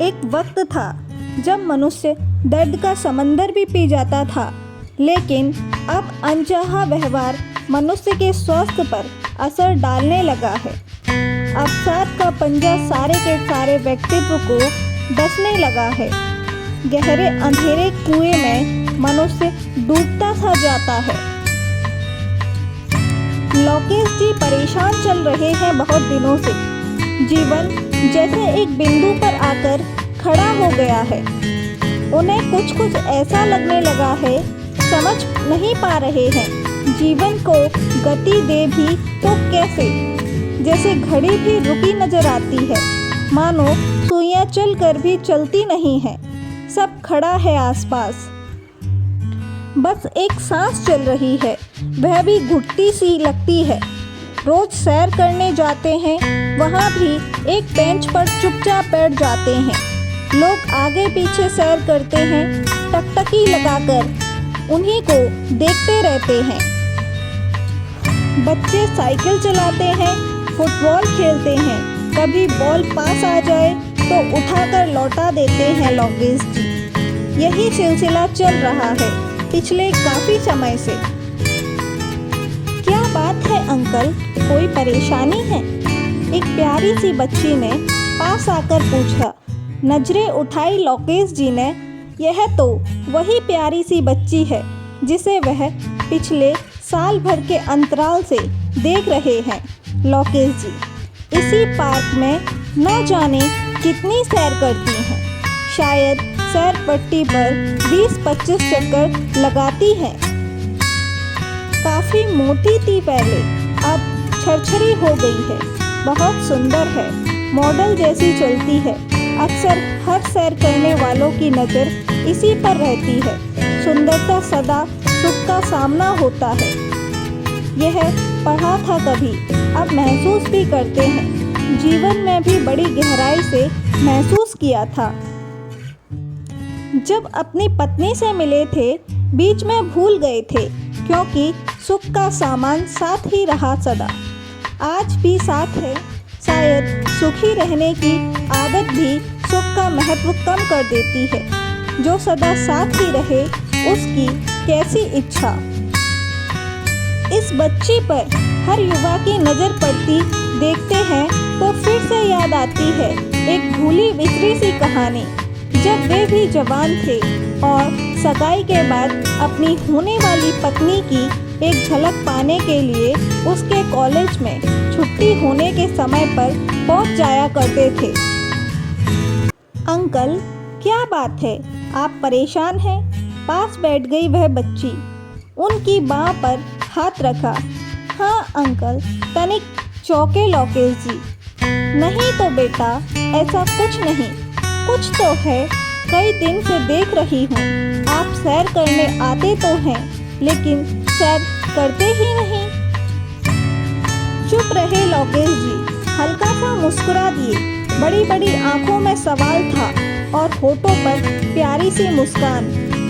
एक वक्त था जब मनुष्य दर्द का समंदर भी पी जाता था, लेकिन अब अनचाहा व्यवहार मनुष्य के स्वास्थ्य पर असर डालने लगा है। अवसाद का पंजा सारे के सारे व्यक्तित्व को डसने लगा है। गहरे अंधेरे कुएं में मनुष्य डूबता सा जाता है। लोकेश जी परेशान चल रहे हैं बहुत दिनों से। जीवन जैसे एक बिंदु पर आकर खड़ा हो गया है। उन्हें कुछ ऐसा लगने लगा है, समझ नहीं पा रहे हैं जीवन को गति दे भी तो कैसे। जैसे घड़ी भी रुकी नजर आती है, मानो सुइयां चलकर भी चलती नहीं है। सब खड़ा है आसपास, बस एक सांस चल रही है, वह भी घुटती सी लगती है। रोज सैर करने जाते हैं, वहाँ भी एक बेंच पर चुपचाप बैठ जाते हैं। लोग आगे पीछे सैर करते हैं, टकटकी लगाकर उन्हीं को देखते रहते हैं। बच्चे साइकिल चलाते हैं, फुटबॉल खेलते हैं, कभी बॉल पास आ जाए तो उठाकर लौटा देते हैं लोकेश जी। यही सिलसिला चल रहा है पिछले काफी समय से। क्या बात है अंकल, कोई परेशानी है? एक प्यारी सी बच्ची ने पास आकर पूछा। नजरें उठाई लोकेश जी ने। यह तो वही प्यारी सी बच्ची है जिसे वह पिछले साल भर के अंतराल से देख रहे हैं। लोकेश जी इसी पार्क में न जाने कितनी सैर करती हैं। शायद सैर पट्टी पर 20-25 चक्कर लगाती हैं। काफ़ी मोटी थी पहले, अब छरछरी हो गई है। बहुत सुंदर है, मॉडल जैसी चलती है। अक्सर हर सैर करने वालों की नज़र इसी पर रहती है। सुंदरता सदा सुख का सामना होता है। यह पढ़ा था कभी, अब महसूस भी करते हैं। जीवन में भी बड़ी गहराई से महसूस किया था। जब अपनी पत्नी से मिले थे, बीच में भूल गए थे, क्योंकि सुख का सामान साथ ही रहा सदा। आज भी साथ है। शायद सुखी रहने की आदत भी सुख का महत्व कम कर देती है। जो सदा साथ ही रहे, उसकी कैसी इच्छा। इस बच्ची पर हर युवा की नज़र पड़ती देखते हैं तो फिर से याद आती है एक भूली बिसरी सी कहानी, जब वे भी जवान थे और सगाई के बाद अपनी होने वाली पत्नी की एक झलक पाने के लिए उसके कॉलेज में छुट्टी होने के समय पर पहुंच जाया करते थे। अंकल क्या बात है, आप परेशान हैं? पास बैठ गई वह बच्ची, उनकी बाँह पर हाथ रखा। हाँ अंकल, तनिक चौके लोकेश जी। नहीं तो बेटा, ऐसा कुछ नहीं, कुछ तो है। कई दिन से देख रही हूँ, आप सैर करने आते तो हैं, लेकिन सैर करते ही नहीं। चुप रहे लोकेश जी, हल्का सा मुस्कुरा दिए। बड़ी बड़ी आंखों में सवाल था और होठों पर प्यारी सी मुस्कान।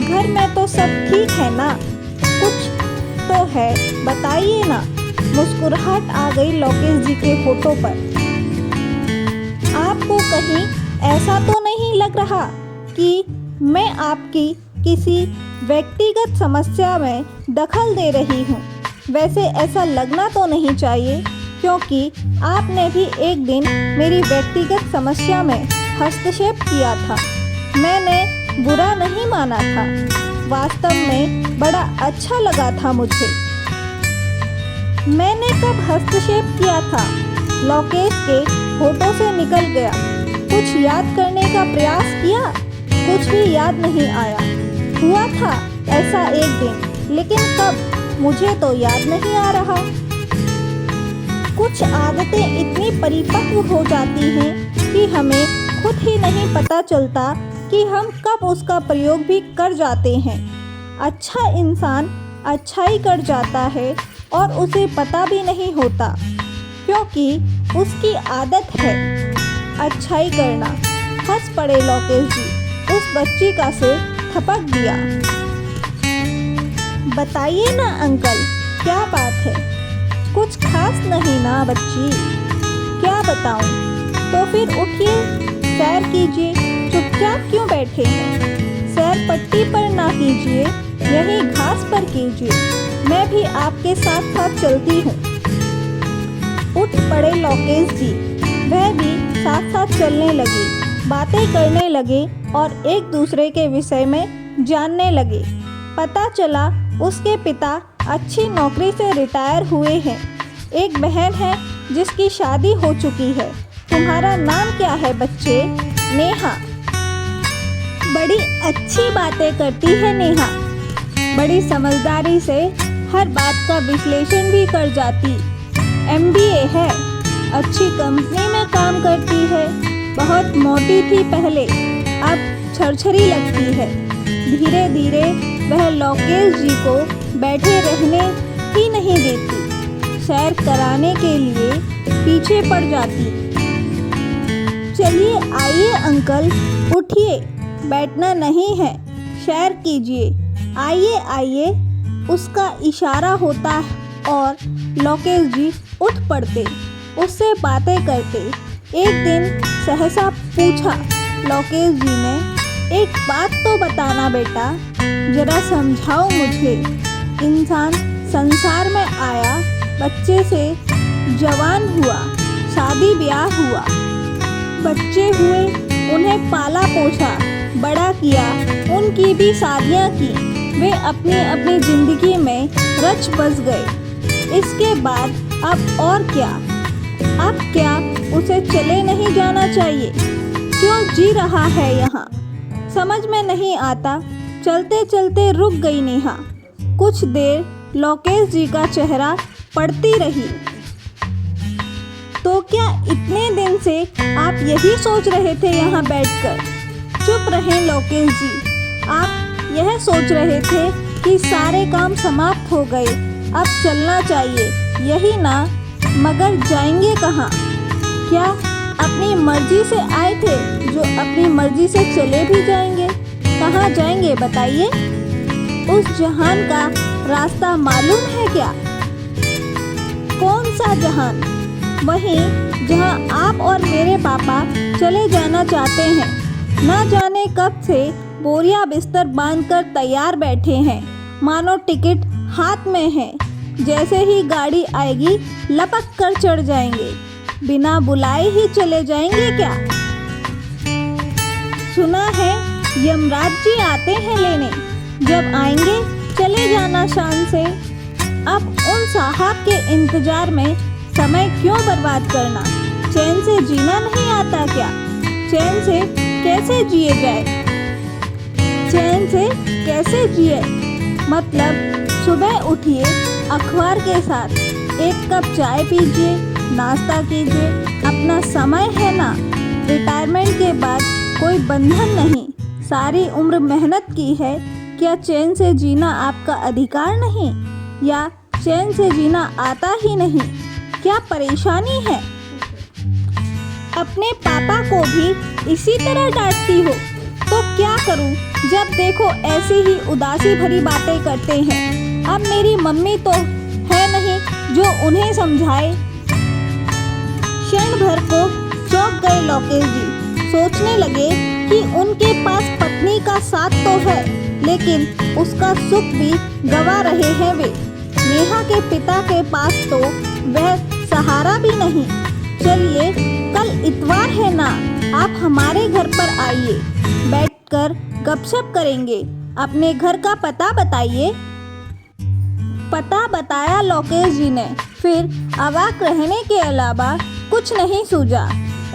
घर में तो सब ठीक है ना? कुछ तो है, बताइए ना। मुस्कुराहट आ गई लोकेश जी के होठों पर। आपको कहीं ऐसा तो नहीं लग रहा कि मैं आपकी किसी व्यक्तिगत समस्या में दखल दे रही हूँ? वैसे ऐसा लगना तो नहीं चाहिए, क्योंकि आपने भी एक दिन मेरी व्यक्तिगत समस्या में हस्तक्षेप किया था। मैंने बुरा नहीं माना था, वास्तव में बड़ा अच्छा लगा था मुझे। मैंने कब हस्तक्षेप किया था? लोकेश के होठों से निकल गया। कुछ याद करने का प्रयास किया, कुछ भी याद नहीं आया। हुआ था ऐसा एक दिन, लेकिन कब, मुझे तो याद नहीं आ रहा। कुछ आदतें इतनी परिपक्व हो जाती हैं कि हमें खुद ही नहीं पता चलता कि हम कब उसका प्रयोग भी कर जाते हैं। अच्छा इंसान अच्छाई कर जाता है और उसे पता भी नहीं होता, क्योंकि उसकी आदत है अच्छाई करना। हंस पड़े लोकेश जी, उस बच्ची का सिर थपक दिया। बताइए ना अंकल, क्या बात है? कुछ खास नहीं ना बच्ची? क्या बताऊं? तो फिर उठिए, सैर कीजिए, चुपचाप क्यों बैठे हैं? सैर पट्टी पर ना कीजिए, यही घास पर कीजिए, मैं भी आपके साथ साथ चलती हूँ। उठ पड़े लोकेश जी, वह भी साथ साथ चलने लगे, बातें करने लगे और एक दूसरे के विषय में जानने लगे। पता चला उसके पिता अच्छी नौकरी से रिटायर हुए हैं। एक बहन है जिसकी शादी हो चुकी है। तुम्हारा नाम क्या है बच्चे? नेहा। बड़ी अच्छी बातें करती है नेहा, बड़ी समझदारी से हर बात का विश्लेषण भी कर जाती। MBA है, अच्छी कंपनी में काम करती है। बहुत मोटी थी पहले, अब छरछरी लगती है। धीरे धीरे वह लोकेश जी को बैठे रहने ही नहीं देती, सैर कराने के लिए पीछे पड़ जाती। चलिए आइए अंकल, उठिए, बैठना नहीं है, सैर कीजिए, आइए आइए। उसका इशारा होता और लोकेश जी उठ पड़ते, उससे बातें करते। एक दिन सहसा पूछा लोकेश जी ने, एक बात तो बताना बेटा, जरा समझाओ मुझे। इंसान संसार में आया, बच्चे से जवान हुआ, शादी ब्याह हुआ, बच्चे हुए, उन्हें पाला पोसा, बड़ा किया, उनकी भी शादियाँ की, वे अपनी अपनी ज़िंदगी में रच बस गए। इसके बाद अब और क्या? अब क्या उसे चले नहीं जाना चाहिए? क्यों जी रहा है यहाँ? समझ में नहीं आता। चलते चलते रुक गई नेहा। कुछ देर लोकेश जी का चेहरा पड़ती रही। तो क्या इतने दिन से आप यही सोच रहे थे यहाँ बैठकर? चुप रहे लोकेश जी, आप यह सोच रहे थे कि सारे काम समाप्त हो गए, अब चलना चाहिए, यही ना? मगर जाएंगे कहाँ? क्या अपनी मर्जी से आए थे जो अपनी मर्जी से चले भी जाएंगे? कहाँ जाएंगे बताइए? उस जहान का रास्ता मालूम है क्या? कौन सा जहान? वहीं जहाँ आप और मेरे पापा चले जाना चाहते हैं। ना जाने कब से बोरिया बिस्तर बांधकर तैयार बैठे हैं, मानो टिकट हाथ में है। जैसे ही गाड़ी आएगी लपक कर चढ़ जाएंगे, बिना बुलाए ही चले जाएंगे क्या? सुना है यमराज जी आते हैं लेने, जब आएंगे चले जाना शान से। अब उन साहब के इंतजार में समय क्यों बर्बाद करना? चैन से जीना नहीं आता क्या? चैन से कैसे जिए जाए? चैन से कैसे जिए? मतलब सुबह उठिए, अखबार के साथ एक कप चाय पीजिए, नाश्ता कीजिए, अपना समय है ना। रिटायरमेंट के बाद कोई बंधन नहीं, सारी उम्र मेहनत की है। क्या चैन से जीना आपका अधिकार नहीं? या चैन से जीना आता ही नहीं? क्या परेशानी है? अपने पापा को भी इसी तरह डांटती हो? तो क्या करूं, जब देखो ऐसी ही उदासी भरी बातें करते हैं। अब मेरी मम्मी तो है नहीं जो उन्हें समझाए। क्षण भर को चौंक गए लोकेश जी। सोचने लगे कि उनके पास पत्नी का साथ तो है, लेकिन उसका सुख भी गवा रहे हैं वे। नेहा के पिता के पास तो वह सहारा भी नहीं। चलिए कल इतवार है ना, आप हमारे घर पर आइए, बैठकर गपशप करेंगे। अपने घर का पता बताइए। पता बताया लोकेश जी ने। फिर अवाक रहने के अलावा कुछ नहीं सूझा।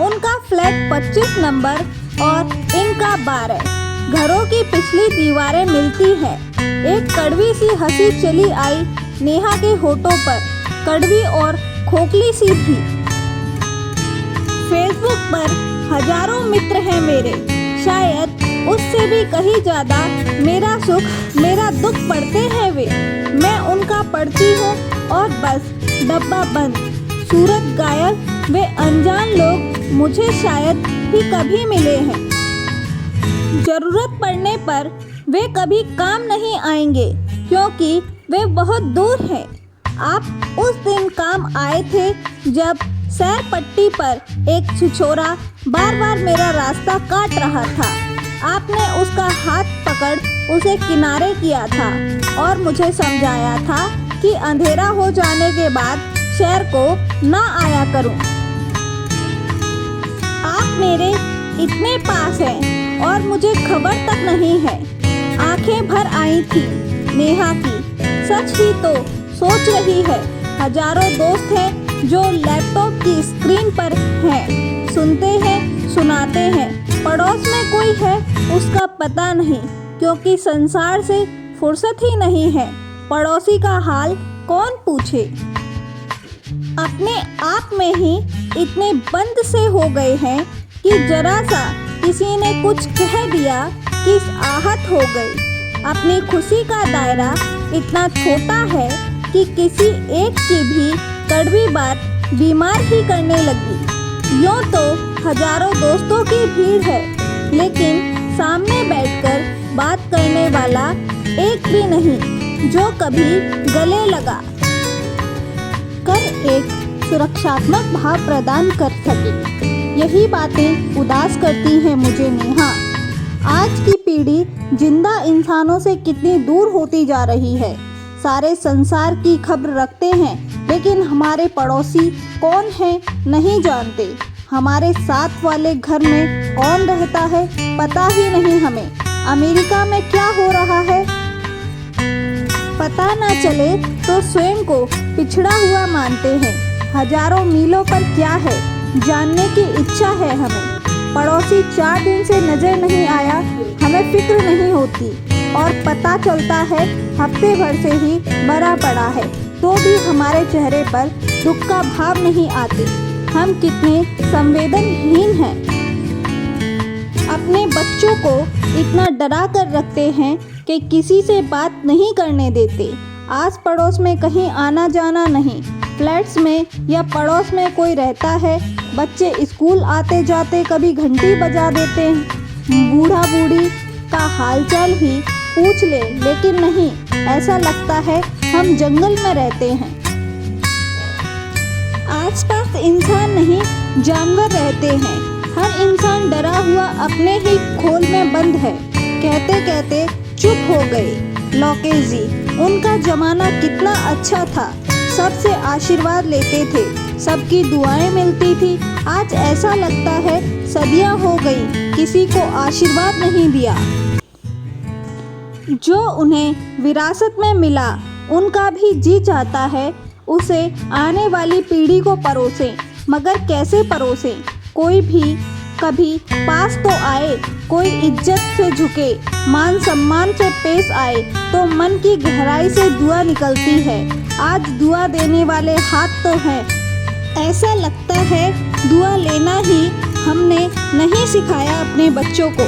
उनका फ्लैट 25 नंबर और इनका 12। घरों की पिछली दीवारें मिलती हैं। एक कड़वी सी हंसी चली आई नेहा के होठों पर, कड़वी और खोखली सी थी। फेसबुक पर हजारों मित्र हैं मेरे, शायद उससे भी कहीं ज़्यादा मेरा सुख मेरा दुख पढ़ते हैं वे। मैं उनका पढ़ती हूँ और बस डब्बा बंद, सूरत गायब। वे अनजान लोग मुझे शायद ही कभी मिले हैं। ज़रूरत पड़ने पर वे कभी काम नहीं आएंगे, क्योंकि वे बहुत दूर हैं। आप उस दिन काम आए थे जब सैर पट्टी पर एक छिछोरा बार बार मेरा रास्ता काट रहा था। आपने उसका हाथ पकड़ उसे किनारे किया था और मुझे समझाया था कि अंधेरा हो जाने के बाद शहर को ना आया करूं। आप मेरे इतने पास हैं और मुझे खबर तक नहीं है। आंखें भर आई थी नेहा की। सच ही तो सोच रही है, हजारों दोस्त हैं जो लैपटॉप की स्क्रीन पर हैं, सुनते हैं, सुनाते हैं। पड़ोस में कोई है उसका पता नहीं, क्योंकि संसार से फुर्सत ही नहीं है। पड़ोसी का हाल कौन पूछे। अपने आप में ही इतने बंद से हो गए हैं कि जरा सा किसी ने कुछ कह दिया कि आहत हो गई। अपनी खुशी का दायरा इतना छोटा है कि किसी एक की भी कड़वी बात बीमार ही करने लगी। यूँ तो हजारों दोस्तों की भीड़ है, लेकिन सामने बैठकर बात करने वाला एक भी नहीं जो कभी गले लगा कर एक सुरक्षात्मक भाव प्रदान कर सके। यही बातें उदास करती हैं मुझे नेहा। आज की पीढ़ी जिंदा इंसानों से कितनी दूर होती जा रही है। सारे संसार की खबर रखते हैं, लेकिन हमारे पड़ोसी कौन हैं नहीं जानते। हमारे साथ वाले घर में कौन रहता है पता ही नहीं हमें। अमेरिका में क्या हो रहा है पता ना चले तो स्वयं को पिछड़ा हुआ मानते हैं। हजारों मीलों पर क्या है जानने की इच्छा है हमें। पड़ोसी 4 दिन से नजर नहीं आया, हमें फिक्र नहीं होती, और पता चलता है हफ्ते भर से ही मरा पड़ा है, तो भी हमारे चेहरे पर दुख का भाव नहीं आते। हम कितने संवेदनहीन हैं। अपने बच्चों को इतना डरा कर रखते हैं कि किसी से बात नहीं करने देते। आस पड़ोस में कहीं आना जाना नहीं। फ्लैट्स में या पड़ोस में कोई रहता है, बच्चे स्कूल आते जाते कभी घंटी बजा देते हैं। बूढ़ा बूढ़ी का हालचाल ही पूछ ले, लेकिन नहीं, ऐसा लगता है हम जंगल में रहते हैं। आसपास इंसान नहीं जानवर रहते हैं। हर इंसान डरा हुआ अपने ही खोल में बंद है। कहते कहते चुप हो गए लोकेश जी। उनका जमाना कितना अच्छा था, सबसे आशीर्वाद लेते थे, सबकी दुआएं मिलती थी। आज ऐसा लगता है सदियां हो गई, किसी को आशीर्वाद नहीं दिया। जो उन्हें विरासत में मिला, उनका भी जी चाहता है उसे आने वाली पीढ़ी को परोसें, मगर कैसे परोसें। कोई भी कभी पास तो आए, कोई इज्जत से झुके, मान सम्मान से पेश आए तो मन की गहराई से दुआ निकलती है। आज दुआ देने वाले हाथ तो हैं। ऐसा लगता है दुआ लेना ही हमने नहीं सिखाया अपने बच्चों को।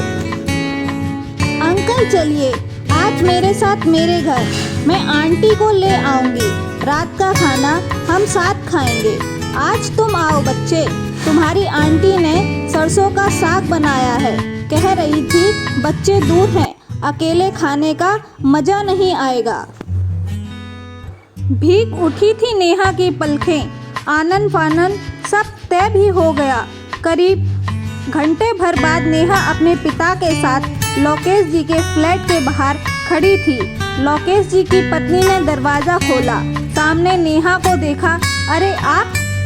अंकल चलिए आज मेरे साथ मेरे घर, मैं आंटी को ले आऊंगी। रात का खाना हम साथ खाएंगे। आज तुम आओ बच्चे, तुम्हारी आंटी ने सरसों का साग बनाया है। कह रही थी बच्चे दूर हैं, अकेले खाने का मजा नहीं आएगा। भीग उठी थी नेहा की पलकें। आनन फानन सब तय भी हो गया। करीब घंटे भर बाद नेहा अपने पिता के साथ लोकेश जी के फ्लैट के बाहर खड़ी थी। लोकेश जी की पत्नी ने दरवाज़ा खोला, सामने नेहा को देखा। अरे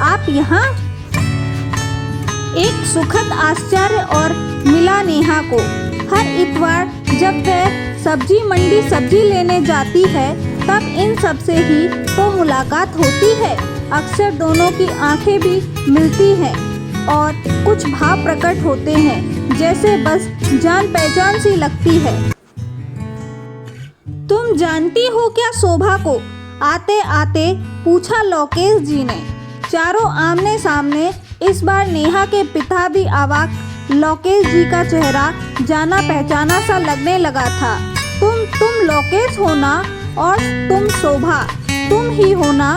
आप यहाँ? एक सुखद आश्चर्य और मिला नेहा को। हर इतवार जब वह सब्जी मंडी सब्जी लेने जाती है, तब इन सब से ही तो मुलाकात होती है। अक्सर दोनों की आंखें भी मिलती हैं और कुछ भाव प्रकट होते हैं, जैसे बस जान पहचान सी लगती है। तुम जानती हो क्या शोभा को? आते आते पूछा लोकेश जी ने। चारों आमने सामने। इस बार नेहा के पिता भी अवाक। लोकेश जी का चेहरा जाना पहचाना सा लगने लगा था। तुम लोकेश हो ना? और तुम शोभा, तुम ही हो ना?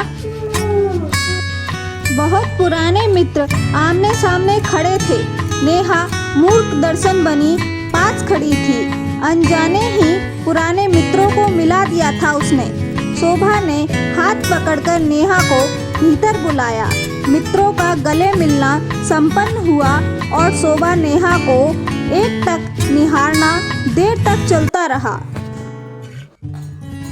बहुत पुराने मित्र आमने सामने खड़े थे। नेहा मूर्ख दर्शन बनी पास खड़ी थी। अनजाने ही पुराने मित्रों को मिला दिया था उसने। शोभा ने हाथ पकड़कर नेहा को भीतर बुलाया। मित्रों का गले मिलना संपन्न हुआ और शोभा नेहा को एक टक निहारना देर तक चलता रहा।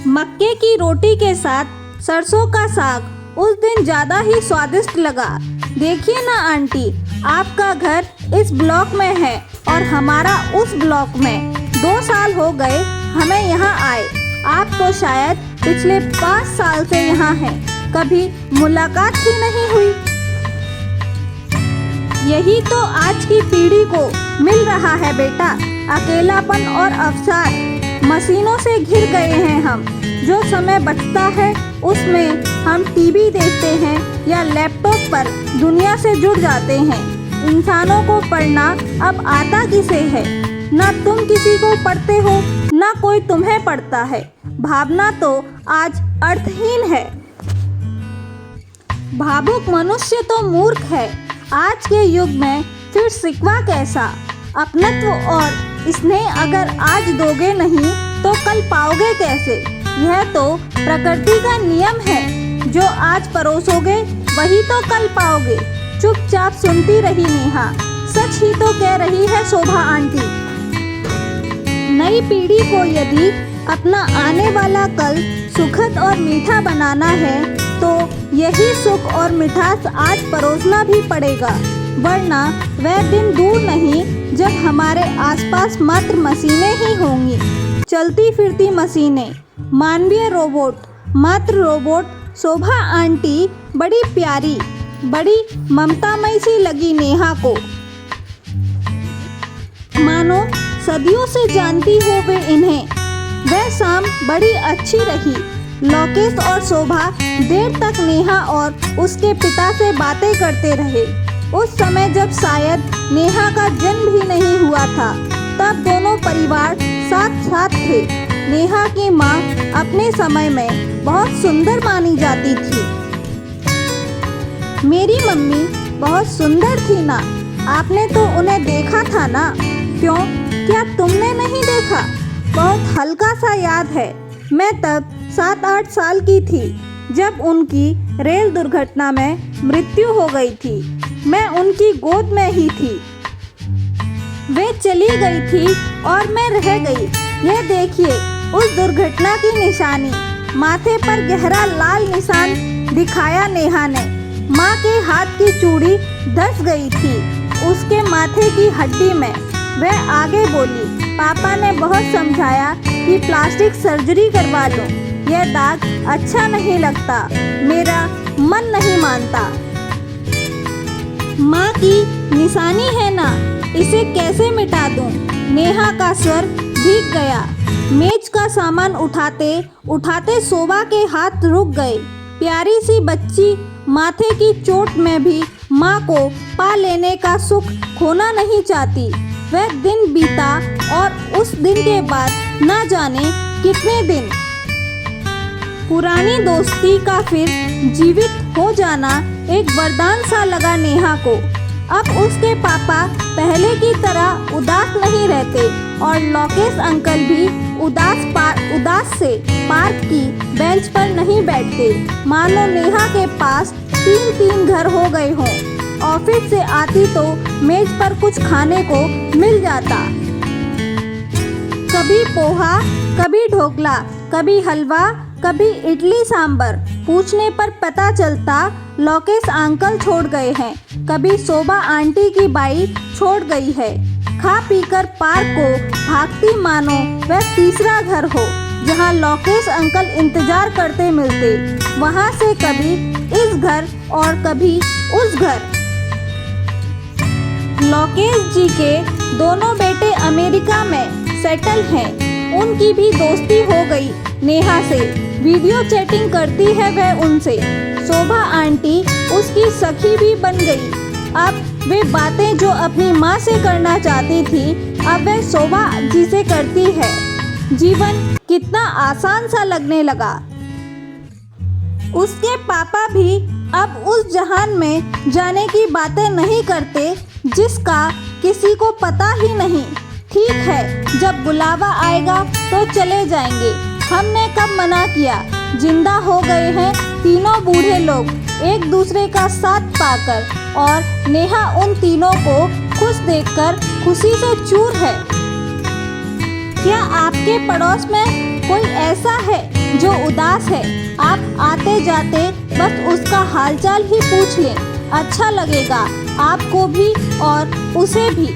मक्के की रोटी के साथ सरसों का साग उस दिन ज़्यादा ही स्वादिष्ट लगा। देखिए ना आंटी, आपका घर इस ब्लॉक में है और हमारा उस ब्लॉक में। 2 साल हो गए हमें यहाँ आए। आप तो शायद पिछले 5 साल से यहाँ हैं, कभी मुलाकात ही नहीं हुई। यही तो आज की पीढ़ी को मिल रहा है बेटा, अकेलापन और अवसाद। मशीनों से घिर गए हैं हम। जो समय बचता है उसमें हम टीवी देखते हैं या लैपटॉप पर दुनिया से जुड़ जाते हैं। इंसानों को पढ़ना अब आता किसे है? ना तुम किसी को पढ़ते हो, ना कोई तुम्हें पढ़ता है। भावना तो आज अर्थहीन है। भावुक मनुष्य तो मूर्ख है। आज के युग में फिर सिकवा कैसा? अपनत्व और स्नेह अगर आज दोगे नहीं तो कल पाओगे कैसे? यह तो प्रकृति का नियम है। जो आज परोसोगे वही तो कल पाओगे। चुपचाप सुनती रही नेहा। सच ही तो कह रही है शोभा आंटी। नई पीढ़ी को यदि अपना आने वाला कल सुखद और मीठा बनाना है तो यही सुख और मिठास आज परोसना भी पड़ेगा, वरना वह दिन दूर नहीं जब हमारे आसपास मात्र मशीनें ही होंगी, चलती फिरती मशीनें, मानवीय रोबोट, मात्र रोबोट। शोभा आंटी बड़ी प्यारी, बड़ी ममतामयी सी लगी नेहा को। मानो सदियों से जानती हो वे इन्हें। वह शाम बड़ी अच्छी रही। लोकेश और शोभा देर तक नेहा और उसके पिता से बातें करते रहे। उस समय जब शायद नेहा का जन्म भी नहीं हुआ था, तब दोनों परिवार साथ साथ थे। नेहा की माँ अपने समय में बहुत सुंदर मानी जाती थी। मेरी मम्मी बहुत सुंदर थी ना, आपने तो उन्हें देखा था ना? क्यों, क्या तुमने नहीं देखा? बहुत हल्का सा याद है। मैं तब 7-8 साल की थी जब उनकी रेल दुर्घटना में मृत्यु हो गई थी। मैं उनकी गोद में ही थी। वे चली गई थी और मैं रह गई। यह देखिए उस दुर्घटना की निशानी। माथे पर गहरा लाल निशान दिखाया नेहा ने। माँ के हाथ की चूड़ी धंस गई थी उसके माथे की हड्डी में। वह आगे बोली, पापा ने बहुत समझाया कि प्लास्टिक सर्जरी करवा लो। यह दाग अच्छा नहीं लगता, मेरा मन नहीं मानता। माँ की निशानी है ना, इसे कैसे मिटा दूँ? नेहा का स्वर भीग गया। मेज का सामान उठाते उठाते शोभा के हाथ रुक गए। प्यारी सी बच्ची माथे की चोट में भी माँ को पा लेने का सुख खोना नहीं चाहती। वह दिन बीता और उस दिन के बाद न जाने कितने दिन। पुरानी दोस्ती का फिर जीवित हो जाना एक वरदान सा लगा नेहा को। अब उसके पापा पहले की तरह उदास नहीं रहते और लोकेश अंकल भी उदास से पार्क की बेंच पर नहीं बैठते। मानो नेहा के पास 3 घर हो गए हों। ऑफिस से आती तो मेज पर कुछ खाने को मिल जाता। कभी पोहा, कभी ढोकला, कभी हलवा, कभी इडली सांभर। पूछने पर पता चलता लोकेश अंकल छोड़ गए हैं, कभी शोभा आंटी की बाइक छोड़ गई है। खा पीकर पार्क को भागती मानो वह तीसरा घर हो जहां लोकेश अंकल इंतजार करते मिलते। वहां से कभी इस घर और कभी उस घर। लोकेश जी के दोनों बेटे अमेरिका में सेटल हैं। उनकी भी दोस्ती हो गई नेहा से। वीडियो चैटिंग करती है वह उनसे। शोभा आंटी उसकी सखी भी बन गई। अब वे बातें जो अपनी माँ से करना चाहती थी अब वह शोभा जी से करती है। जीवन कितना आसान सा लगने लगा। उसके पापा भी अब उस जहान में जाने की बातें नहीं करते जिसका किसी को पता ही नहीं। ठीक है, जब बुलावा आएगा तो चले जाएंगे। हमने कब मना किया? जिंदा हो गए हैं तीनों बूढ़े लोग एक दूसरे का साथ पाकर, और नेहा उन तीनों को खुश देखकर खुशी से चूर है। क्या आपके पड़ोस में कोई ऐसा है जो उदास है? आप आते जाते बस उसका हालचाल ही पूछ लें, अच्छा लगेगा आपको भी और उसे भी।